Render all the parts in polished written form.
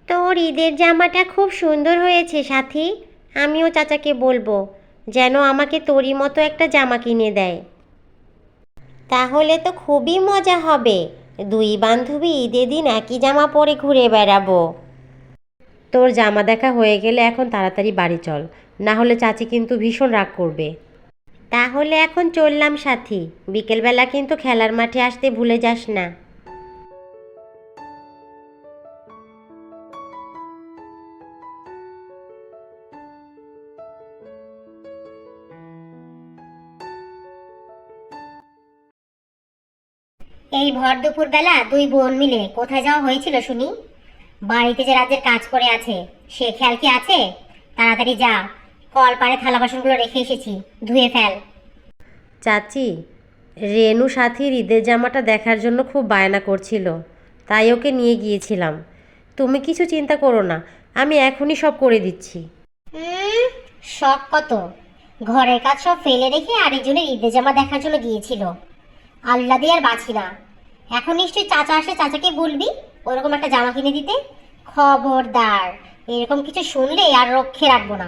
তোর ঈদের জামাটা খুব সুন্দর হয়েছে সাথী। আমিও চাচাকে বলবো যেন আমাকে তোরই মতো একটা জামা কিনে দেয়। তাহলে তো খুবই মজা হবে। দুই বান্ধবী ঈদের দিন একই জামা পরে ঘুরে বেড়াবো। তোর জামা দেখা হয়ে গেলে এখন তাড়াতাড়ি বাড়ি চল, না হলে চাচি কিন্তু ভীষণ রাগ করবে। তাহলে এখন চললাম সাথী, বিকেলবেলা কিন্তু খেলার মাঠে আসতে ভুলে যাস না। এই ভর দুপুর বেলা দুই বোন মিলে কোথায় যাওয়া হয়েছিল শুনি? বাড়িতে যে রাজ্যের কাজ করে আছে সে খেয়াল কি আছে? তাড়াতাড়ি যা, কল পারে থালা বাসনগুলো রেখে এসেছি, ধুয়ে ফেল। চাচি, রেনু সাথীর ঈদের জামাটা দেখার জন্য খুব বায়না করছিল, তাই ওকে নিয়ে গিয়েছিলাম। তুমি কিছু চিন্তা করো না, আমি এখনই সব করে দিচ্ছি। হুম, শখ কত! ঘরের কাজ সব ফেলে রেখে আরেকজনের ঈদের জামা দেখার জন্য গিয়েছিল। আল্লাহ দিয়ে আর বাঁচি না। এখন নিশ্চয়ই চাচা আসে, চাচাকে বলবি ওরকম একটা জামা কিনে দিতে। খবরদার, এরকম কিছু শুনলে আর রক্ষে রাখবো না।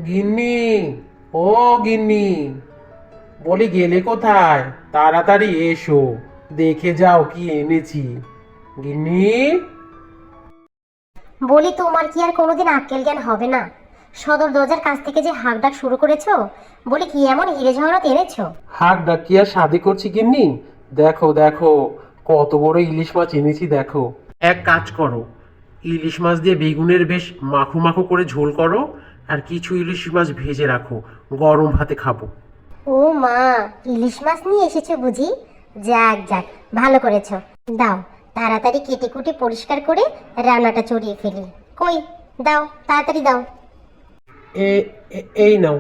গিন্নি, ও গিন্নি, বলি গেলে কোথায়? তাড়াতাড়ি এসো, দেখে যাও কি এনেছি। গিন্নি, বলি তোমার কি আর কোনোদিন আক্কেল জ্ঞান হবে না? সদর দরজার কাছ থেকে যে হাঁক ডাক শুরু করেছো, বলি কি এমন হিরে ঝহরত এনেছো? হাক ডাকিয়া শাদি করছি গিন্নি? দেখো দেখো, কত বড় ইলিশ মাছ এনেছি দেখো। এক কাজ করো, ইলিশ মাছ দিয়ে বেগুনের বেশ মাখো মাখো করে ঝোল করো, আর কিছু ইলিশ মাছ ভেজে রাখো, গরম ভাতে খাবো। ও মা, ইলিশ মাছ নিয়ে এসেছো বুঝি? যাক যাক, ভালো করেছো। দাও, তাড়াতাড়ি কেটে কুটে পরিষ্কার করে রান্নাটা চড়িয়ে ফেলি। কই, দাও তাড়াতাড়ি দাও। এই নাও।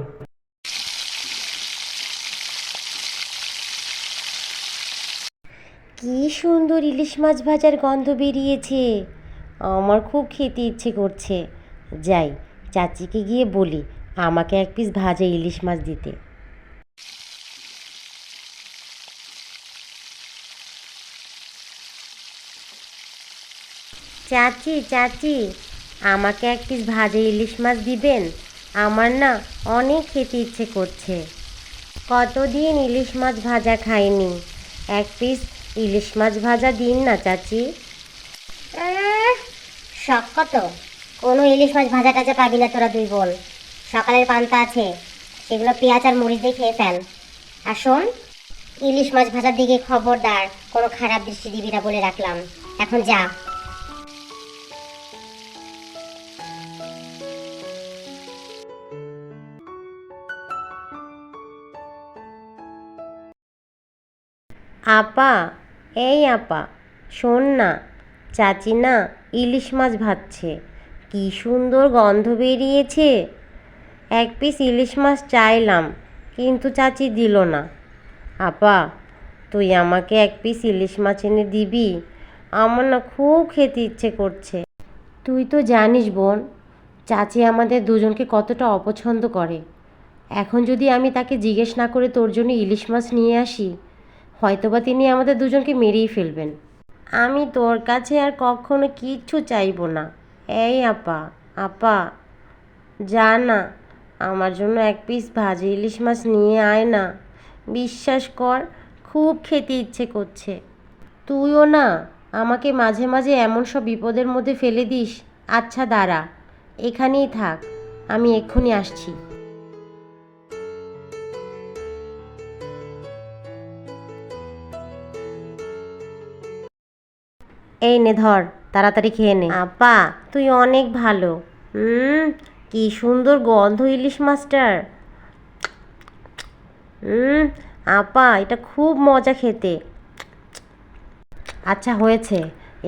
কি সুন্দর ইলিশ মাছ ভাজার গন্ধ বেরিয়েছে, আমার খুব খেতে ইচ্ছে করছে। যাই, চাচিকে গিয়ে বলি আমাকে এক পিস ভাজা ইলিশ মাছ দিতে। চাচি চাচি, আমাকে এক পিস ভাজা ইলিশ মাছ দিবেন? আমার না অনেক খেতে ইচ্ছে করছে। কতদিন ইলিশ মাছ ভাজা খাইনি। এক পিস ইলিশ মাছ ভাজা দিন না চাচি। শখ কত! কোনো ইলিশ মাছ ভাজা টাজা পাবি না তোরা দুই বোন। সকালের পান্তা আছে, সেগুলো পেঁয়াজ আর মরিচ দিয়ে খেয়ে ফেল। আর শোন, ইলিশ মাছ ভাজার দিকে খবরদার কোনো খারাপ দৃষ্টি দিবি না বলে রাখলাম। এখন যা। আপা, এই আপা, শোন না, চাচি না ইলিশ মাছ ভাজছে, কি সুন্দর গন্ধ বেরিয়েছে। এক পিস ইলিশ মাছ চাইলাম, কিন্তু চাচি দিল না। আপা, তুই আমাকে এক পিস ইলিশ মাছ এনে দিবি? আমার না খুব খেতে ইচ্ছে করছে। তুই তো জানিস বোন, চাচি আমাদের দুজনকে কতটা অপছন্দ করে। এখন যদি আমি তাকে জিজ্ঞেস না করে তোর জন্য ইলিশ মাছ নিয়ে আসি, হয়তোবা তিনি আমাদের দুজনকে মেরেই ফেলবেন। আমি তোর কাছে আর কখনো কিচ্ছু চাইবো না। এই আপা, আপা, যা না, আমার জন্য এক পিস ভাজা ইলিশ মাছ নিয়ে আয় না। বিশ্বাস কর, খুব খেতে ইচ্ছে করছে। তুইও না আমাকে মাঝে মাঝে এমন সব বিপদের মধ্যে ফেলে দিস। আচ্ছা দাঁড়া, এখানেই থাক, আমি এক্ষুনি আসছি। এই নে ধর, তাড়াতাড়ি খেয়ে নে। আপা, তুই অনেক ভালো। কি সুন্দর গন্ধ ইলিশ মাছটার। আপা, এটা খুব মজা খেতে। আচ্ছা হয়েছে,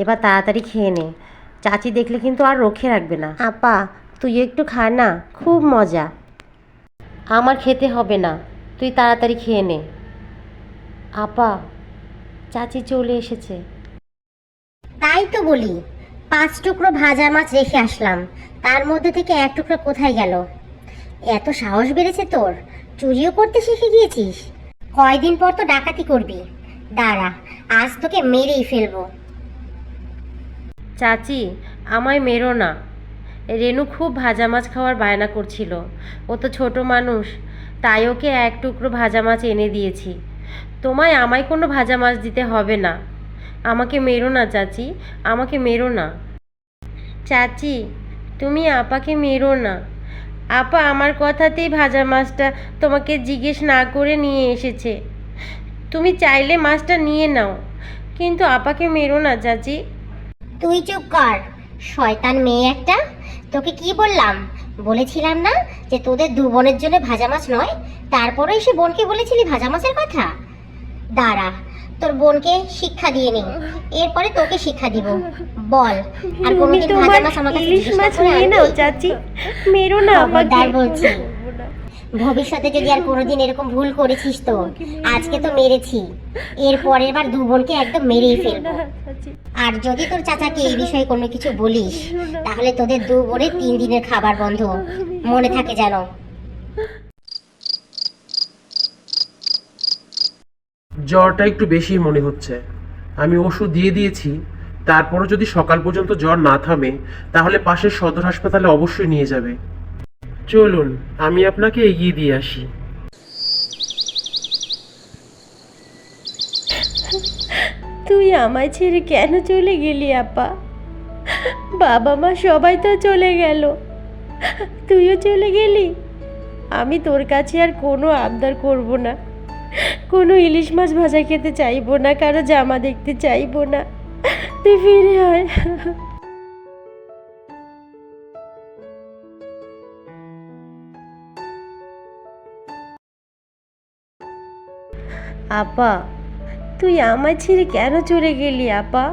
এবার তাড়াতাড়ি খেয়ে নে, চাচি দেখলে কিন্তু আর রক্ষে রাখবে না। আপা, তুই একটু খা না, খুব মজা। আমার খেতে হবে না, তুই তাড়াতাড়ি খেয়ে নে। আপা, চাচি চলে এসেছে। তাই তো বলি, 5 টুকরো ভাজা মাছ রেখে আসলাম, তার মধ্যে থেকে 1 টুকরো কোথায় গেল? এত সাহস বেড়েছে তোর, চুরিও করতে শিখে গিয়েছিস। কয়দিন পর তো ডাকাতি করবি, দাঁড়া আজ তোকে মেরেই ফেলবো। চাচি, আমায় মেরো না। রেনু খুব ভাজা মাছ খাওয়ার বায়না করছিল। ও তো ছোট মানুষ, তাই ওকে এক টুকরো ভাজা মাছ এনে দিয়েছি। আমায় কোনো ভাজা মাছ দিতে হবে না। আমাকে মেরো না চাচি, আমাকে মেরো না। চাচি, তুমি আপাকে মেরো না। আপা আমার কথাতেই ভাজা মাছটা তোমাকে জিজ্ঞেস না করে নিয়ে এসেছে। তুমি চাইলে মাছটা নিয়ে নাও, কিন্তু আপাকে মেরো না চাচি। তুই চুপ কর, শয়তান মেয়ে একটা। তোকে কি বললাম? বলেছিলাম না যে তোদের দু বোনের জন্য ভাজা মাছ নয়? তারপরে এসে বোনকে বলেছিলি ভাজা মাছের কথা। দাঁড়া, তোর বোনকে শিক্ষা দিয়ে নি, এরপরে তোকে শিক্ষা দিব। বল, আর তুমি কোনোদিন তোমার ভাজা মাছ আমার কাছে ইলিশ জিজ্ঞেস মাছ করে নিয়ে নাও চাচি, মেরো না আমাকে। খবরদার বলছি, ভবিষ্যতে যদি আর কোনোদিন এরকম ভুল করেছিস তো আজকে তো মেরেছি, এর পরের বার দু বোনকে একদম মেরেই ফেলবো। আর যদি তোর চাচাকে এই বিষয়ে কোনো কিছু বলিস তাহলে তোদের দু বোনের 3 দিনের খাবার বন্ধ, মনে থাকে যেন। জ্বরটা একটু বেশি মনে হচ্ছে। আমি ওষুধ দিয়ে দিয়েছি, তারপরও যদি সকাল পর্যন্ত জ্বর না থামে তাহলে পাশের সদর হাসপাতালে অবশ্যই নিয়ে যাবে। চলুন, আমি আপনাকে এগিয়ে দিয়ে আসি। তুই আমায় ছেড়ে কেন চলে গেলি আপা? বাবা মা সবাই তো চলে গেল, তুইও চলে গেলি। আমি তোর কাছে আর কোনো আবদার করব না, কোনো ইলিশ মাছ ভাজা খেতে চাইবো না, কারো জামা দেখতে চাইবো না। তুই ফিরে আয়। আপা, তুই আমায় ছেড়ে কেন চলে গেলি আপা?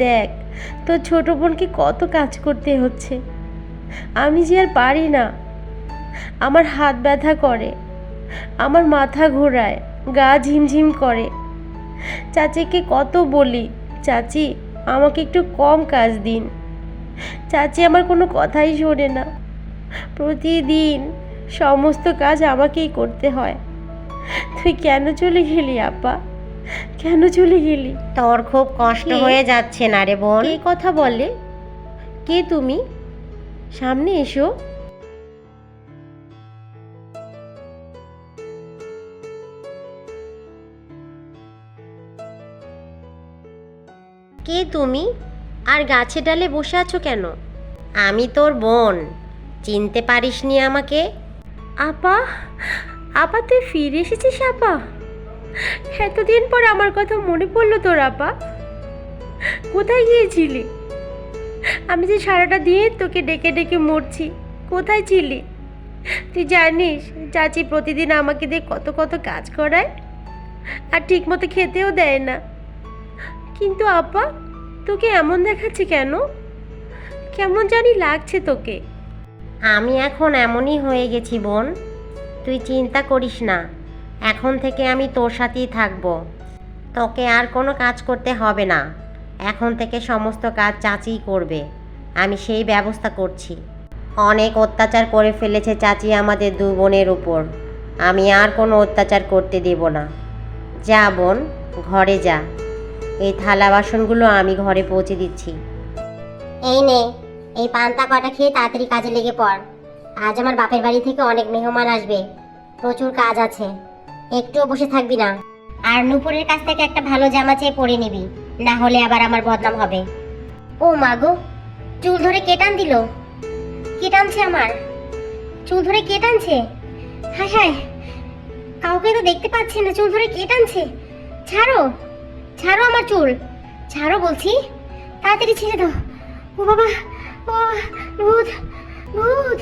দেখ, তোর ছোট বোনকে কত কাজ করতে হচ্ছে, আমি যে আর পারি না। আমার হাত ব্যথা করে, আমার মাথা ঘোরায়, গা ঝিমঝিম করে। চাচিকে কত বলি, চাচি আমাকে একটু কম কাজ দিন। চাচি আমার কোনো কথাই শোনে না, প্রতিদিন সমস্ত কাজ আমাকেই করতে হয়। তুই কেন চলে গেলি আপা, কেন চলে গেলি? তোর খুব কষ্ট হয়ে যাচ্ছে না রে বোন? কে কথা বলে? কে তুমি? সামনে এসো। কে তুমি? আর গাছে ডালে বসে আছো কেন? আমি তোর বোন, চিনতে পারিসনি আমাকে? আপা, আপা তুই ফিরে এসেছিস আপা? এতদিন পর আমার কথা মনে পড়লো তোর আপা? কোথায় গিয়েছিলি? আমি যে সারাটা দিন তোকে ডেকে ডেকে মরছি, কোথায় ছিলি? তুই জানিস চাচি প্রতিদিন আমাকে দিয়ে কত কত কাজ করায়, আর ঠিক মতো খেতেও দেয় না। কিন্তু আপা, তোকে এমন দেখাচ্ছে কেন? কেমন জানি লাগছে তোকে। আমি এখন এমনই হয়ে গেছি বোন, তুই চিন্তা করিস না। এখন থেকে আমি তোর সাথেই থাকবো, তোকে আর কোনো কাজ করতে হবে না। এখন থেকে সমস্ত কাজ চাচিই করবে, আমি সেই ব্যবস্থা করছি। অনেক অত্যাচার করে ফেলেছে চাচি আমাদের দু বোনের উপর, আমি আর কোনো অত্যাচার করতে দেব না। যা বোন, ঘরে যা। এই থালা বাসনগুলো আমি ঘরে পৌঁছে দিচ্ছি। এই নে, এই পান্তা কটা খেয়ে তাড়াতাড়ি কাজে লেগে পড়। আজ আমার বাপের বাড়ি থেকে অনেক মেহমান আসবে, প্রচুর কাজ আছে, একটুও বসে থাকবি না। আর নুপুরের কাছ থেকে একটা ভালো জামা চেয়ে পরে নিবি, না হলে আবার আমার বদনাম হবে। ও মা গো, চুল ধরে কে টান দিল? কে টানছে আমার চুল ধরে? কে টানছে? হায় হায়, কাউকে তো দেখতে পাচ্ছি না, চুল ধরে কে টানছে? ছাড়ো, ছাড়ো আমার চুল, ছাড়ো বলছি, তাড়াতাড়ি ছেড়ে দাও। ও বাবা, ও ভূত, ভূত,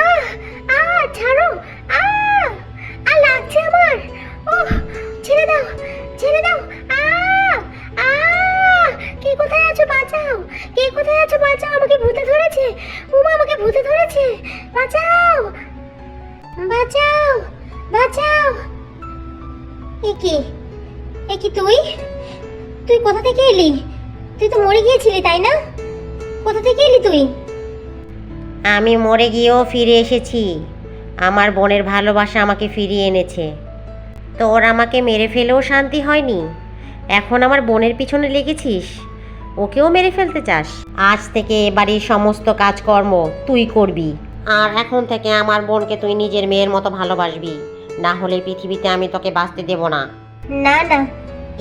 আহ আহ ছাড়ো, আহ আ লাগছে আমার, ও ছেড়ে দাও, ছেড়ে দাও, আহ আহ কে কোথায় আছো বাঁচাও, কে কোথায় আছো বাঁচাও, আমাকে ভূতে ধরেছে, উমা আমাকে ভূতে ধরেছে, বাঁচাও, বাঁচাও, বাঁচাও। একি, একি তুই, তুই কোথা থেকে এলি? তুই তো মরে গিয়েছিলি তাই না? কোথা থেকে এলি তুই? আমি মরে গিয়েও ফিরে এসেছি, আমার বোনের ভালোবাসা আমাকে ফিরিয়ে এনেছে। তোর আমাকে মেরে ফেলেও শান্তি হয়নি, এখন আমার বোনের পিছনে লেগেছিস, ওকেও মেরে ফেলতে চাস। আজ থেকে এ বাড়ির সমস্ত কাজকর্ম তুই করবি, আর এখন থেকে আমার বোনকে তুই নিজের মেয়ের মতো ভালোবাসবি, না হলে পৃথিবীতে আমি তোকে বাঁচতে দেব না। না না,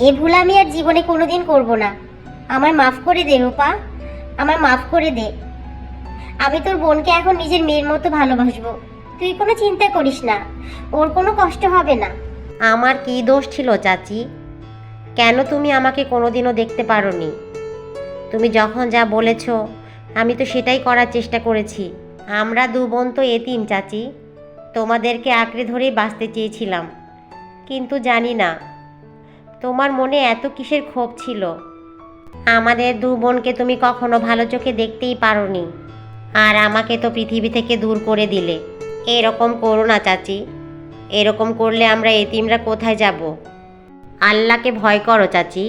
এ ভুল আমি আর জীবনে কোনোদিন করব না। আমায় মাফ করে দে রূপা, আমায় মাফ করে দে। আমি তোর বোনকে এখন নিজের মেয়ের মতো ভালোবাসবো, তুই কোনো চিন্তা করিস না, ওর কোনো কষ্ট হবে না। আমার কী দোষ ছিল চাচি? কেন তুমি আমাকে কোনোদিনও দেখতে পারোনি? তুমি যখন যা বলেছ আমি তো সেটাই করার চেষ্টা করেছি। আমরা দু বোন তো এতিম চাচি, তোমাদেরকে আঁকড়ে ধরেই বাঁচতে চেয়েছিলাম, কিন্তু জানি না তোমার মনে এত কিসের ক্ষোভ ছিল। আমাদের দু বোনকে তুমি কখনো ভালো চোখে দেখতেই পারোনি, আর আমাকে তো পৃথিবী থেকে দূর করে দিলে। এরকম করো না চাচি, এরকম করলে আমরা এতিমরা কোথায় যাব? আল্লাহকে ভয় করো চাচি।